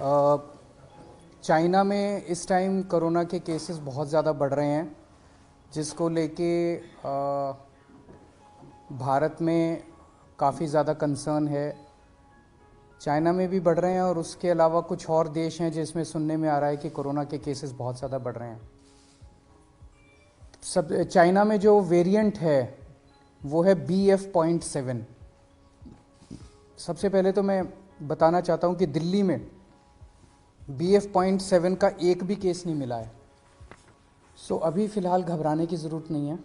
अ, China में इस time corona के केसेस बहुत ज़्यादा बढ़ रहे हैं, जिसको लेके भारत में काफ़ी ज़्यादा कंसर्न है। चाइना में भी बढ़ रहे हैं और उसके अलावा कुछ और देश हैं जिसमें सुनने में आ रहा है कि कोरोना के केसेस बहुत ज़्यादा बढ़ रहे हैं। सब चाइना में जो वेरिएंट है वो है BF.7। सबसे पहले तो मैं बताना चाहता हूँ कि दिल्ली में BF.7 का एक भी केस नहीं मिला है। सो अभी फ़िलहाल घबराने की ज़रूरत नहीं है।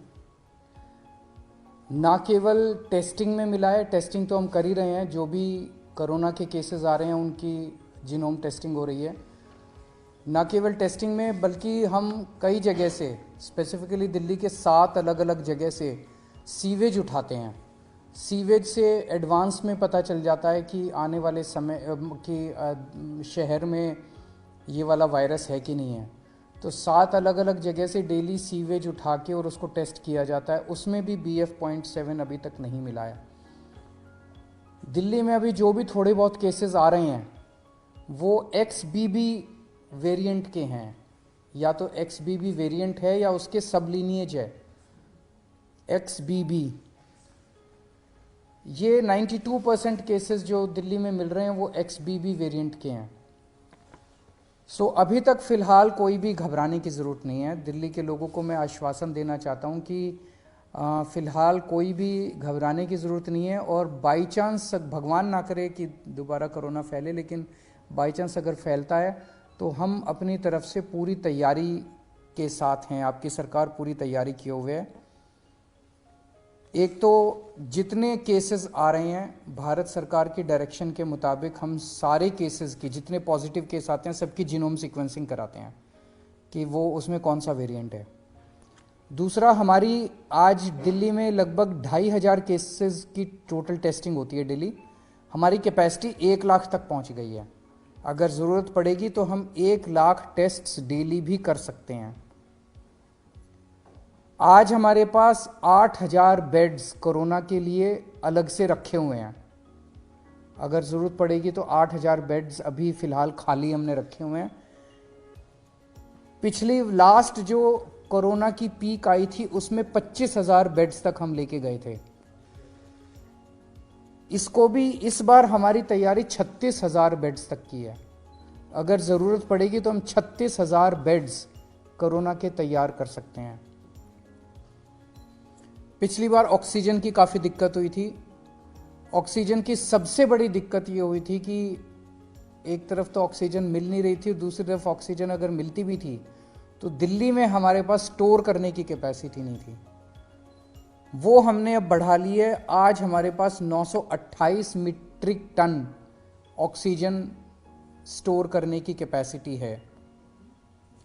ना केवल टेस्टिंग में मिला है, टेस्टिंग तो हम कर ही रहे हैं, जो भी कोरोना के केसेस आ रहे हैं उनकी जीनोम टेस्टिंग हो रही है। ना केवल टेस्टिंग में बल्कि हम कई जगह से, स्पेसिफिकली दिल्ली के 7 अलग अलग जगह से सीवेज उठाते हैं। सीवेज से एडवांस में पता चल जाता है कि आने वाले समय कि शहर में ये वाला वायरस है कि नहीं है। तो 7 अलग अलग जगह से डेली सीवेज उठा के और उसको टेस्ट किया जाता है, उसमें भी BF.7 अभी तक नहीं मिला है। दिल्ली में अभी जो भी थोड़े बहुत केसेस आ रहे हैं वो XBB वेरिएंट के हैं, या तो XBB वेरिएंट है या उसके सब लीनिएज है XBB। ये 92% केसेस जो दिल्ली में मिल रहे हैं वो XBB वेरिएंट के हैं। सो अभी तक फ़िलहाल कोई भी घबराने की ज़रूरत नहीं है। दिल्ली के लोगों को मैं आश्वासन देना चाहता हूँ कि फ़िलहाल कोई भी घबराने की ज़रूरत नहीं है। और बाई चांस, भगवान ना करे कि दोबारा कोरोना फैले, लेकिन बाई चांस अगर फैलता है तो हम अपनी तरफ से पूरी तैयारी के साथ हैं। आपकी सरकार पूरी तैयारी किए हुए है। एक तो जितने केसेस आ रहे हैं, भारत सरकार की डायरेक्शन के मुताबिक हम सारे केसेस की, जितने पॉजिटिव केस आते हैं सबकी जीनोम सीक्वेंसिंग कराते हैं कि वो उसमें कौन सा वेरिएंट है। दूसरा, हमारी आज दिल्ली में लगभग 2,500 केसेस की टोटल टेस्टिंग होती है डेली। हमारी कैपेसिटी 1 लाख तक पहुंच गई है। अगर ज़रूरत पड़ेगी तो हम 1 लाख टेस्ट्स डेली भी कर सकते हैं। आज हमारे पास 8,000 बेड्स कोरोना के लिए अलग से रखे हुए हैं। अगर ज़रूरत पड़ेगी तो 8,000 बेड्स अभी फ़िलहाल खाली हमने रखे हुए हैं। पिछली लास्ट जो कोरोना की पीक आई थी उसमें 25,000 बेड्स तक हम लेके गए थे। इसको भी इस बार हमारी तैयारी 36,000 बेड्स तक की है। अगर ज़रूरत पड़ेगी तो हम 36,000 बेड्स कोरोना के तैयार कर सकते हैं। पिछली बार ऑक्सीजन की काफ़ी दिक्कत हुई थी। ऑक्सीजन की सबसे बड़ी दिक्कत ये हुई थी कि एक तरफ तो ऑक्सीजन मिल नहीं रही थी, दूसरी तरफ ऑक्सीजन अगर मिलती भी थी तो दिल्ली में हमारे पास स्टोर करने की कैपेसिटी नहीं थी। वो हमने अब बढ़ा ली है। आज हमारे पास 928 मीट्रिक टन ऑक्सीजन स्टोर करने की कैपेसिटी है।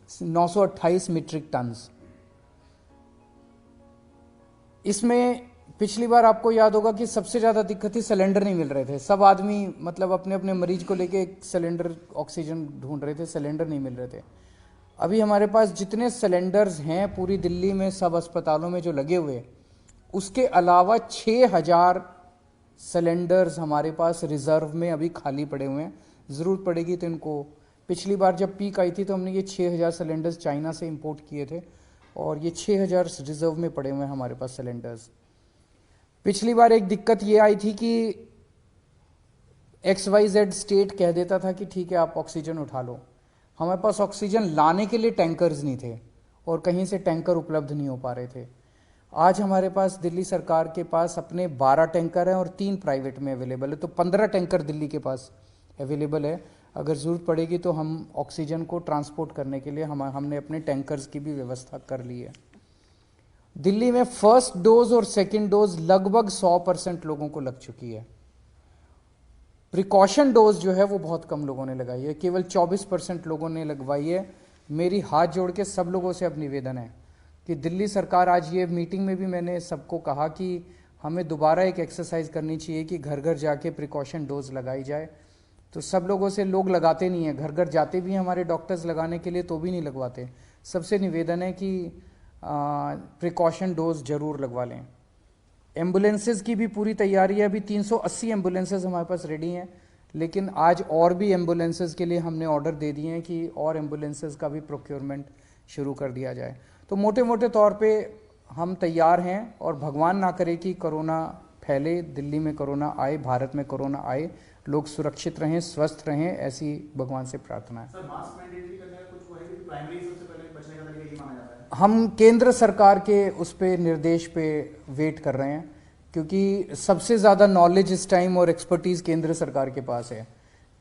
928 मीट्रिक टन्स। इसमें पिछली बार आपको याद होगा कि सबसे ज़्यादा दिक्कत थी, सिलेंडर नहीं मिल रहे थे। सब आदमी मतलब अपने अपने मरीज को लेके एक सिलेंडर ऑक्सीजन ढूंढ रहे थे, सिलेंडर नहीं मिल रहे थे। अभी हमारे पास जितने सिलेंडर्स हैं पूरी दिल्ली में सब अस्पतालों में जो लगे हुए, उसके अलावा 6,000 सिलेंडर्स हमारे पास रिजर्व में अभी खाली पड़े हुए हैं। ज़रूरत पड़ेगी तो इनको, पिछली बार जब पीक आई थी तो हमने ये 6,000 सिलेंडर्स चाइना से इंपोर्ट किए थे और ये 6,000 रिजर्व में पड़े हुए हैं हमारे पास सिलेंडर्स। पिछली बार एक दिक्कत ये आई थी कि XYZ स्टेट कह देता था कि ठीक है आप ऑक्सीजन उठा लो। हमारे पास ऑक्सीजन लाने के लिए टैंकर्स नहीं थे और कहीं से टैंकर उपलब्ध नहीं हो पा रहे थे। आज हमारे पास दिल्ली सरकार के पास अपने 12 टैंकर हैं और 3 प्राइवेट में अवेलेबल है, तो 15 टैंकर दिल्ली के पास अवेलेबल है। अगर ज़रूरत पड़ेगी तो हम ऑक्सीजन को ट्रांसपोर्ट करने के लिए हमने अपने टैंकर्स की भी व्यवस्था कर ली है। दिल्ली में फर्स्ट डोज और सेकेंड डोज लगभग 100% लोगों को लग चुकी है। प्रिकॉशन डोज जो है वो बहुत कम लोगों ने लगाई है, केवल 24% लोगों ने लगवाई है। मेरी हाथ जोड़ के सब लोगों से अब निवेदन है कि दिल्ली सरकार, आज ये मीटिंग में भी मैंने सबको कहा कि हमें दोबारा एक एक्सरसाइज करनी चाहिए कि घर घर जाके प्रिकॉशन डोज लगाई जाए। तो सब लोगों से, लोग लगाते नहीं हैं, घर घर जाते भी हैं हमारे डॉक्टर्स लगाने के लिए तो भी नहीं लगवाते। सबसे निवेदन है कि प्रिकॉशन डोज जरूर लगवा लें। एम्बुलेंसेज की भी पूरी तैयारी है। अभी 380 एम्बुलेंसेज हमारे पास रेडी हैं, लेकिन आज और भी एम्बुलेंसेस के लिए हमने ऑर्डर दे दिए हैं कि और एम्बुलेंसेस का भी प्रोक्योरमेंट शुरू कर दिया जाए। तो मोटे मोटे तौर पे हम तैयार हैं और भगवान ना करे कि कोरोना फैले, दिल्ली में कोरोना आए, भारत में कोरोना आए, लोग सुरक्षित रहें, स्वस्थ रहें, ऐसी भगवान से प्रार्थना है। सर मास्क मैंडेटरी करने का कुछ वो है कि प्राइमरी सबसे पहले बचने का तरीका ये माना जाता है? हम केंद्र सरकार के उस पे निर्देश पे वेट कर रहे हैं, क्योंकि सबसे ज़्यादा नॉलेज इस टाइम और एक्सपर्टीज़ केंद्र सरकार के पास है।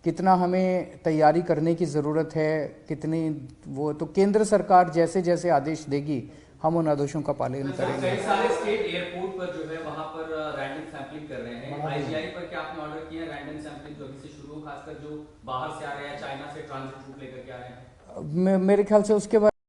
कितना हमें तैयारी करने की ज़रूरत है, कितनी वो, तो केंद्र सरकार जैसे जैसे आदेश देगी हम उन आदेशों का पालन करेंगे। कई सारे स्टेट एयरपोर्ट पर जो है वहां पर रैंडम सैंपलिंग कर रहे हैं। आईजीआई पर क्या आपने ऑर्डर किया है रैंडम सैंपलिंग जो अभी से शुरू हो, खासकर जो बाहर से आ रहे हैं, चाइना से ट्रांजिट रूट लेकर के आ रहे हैं? मेरे ख्याल से उसके बाद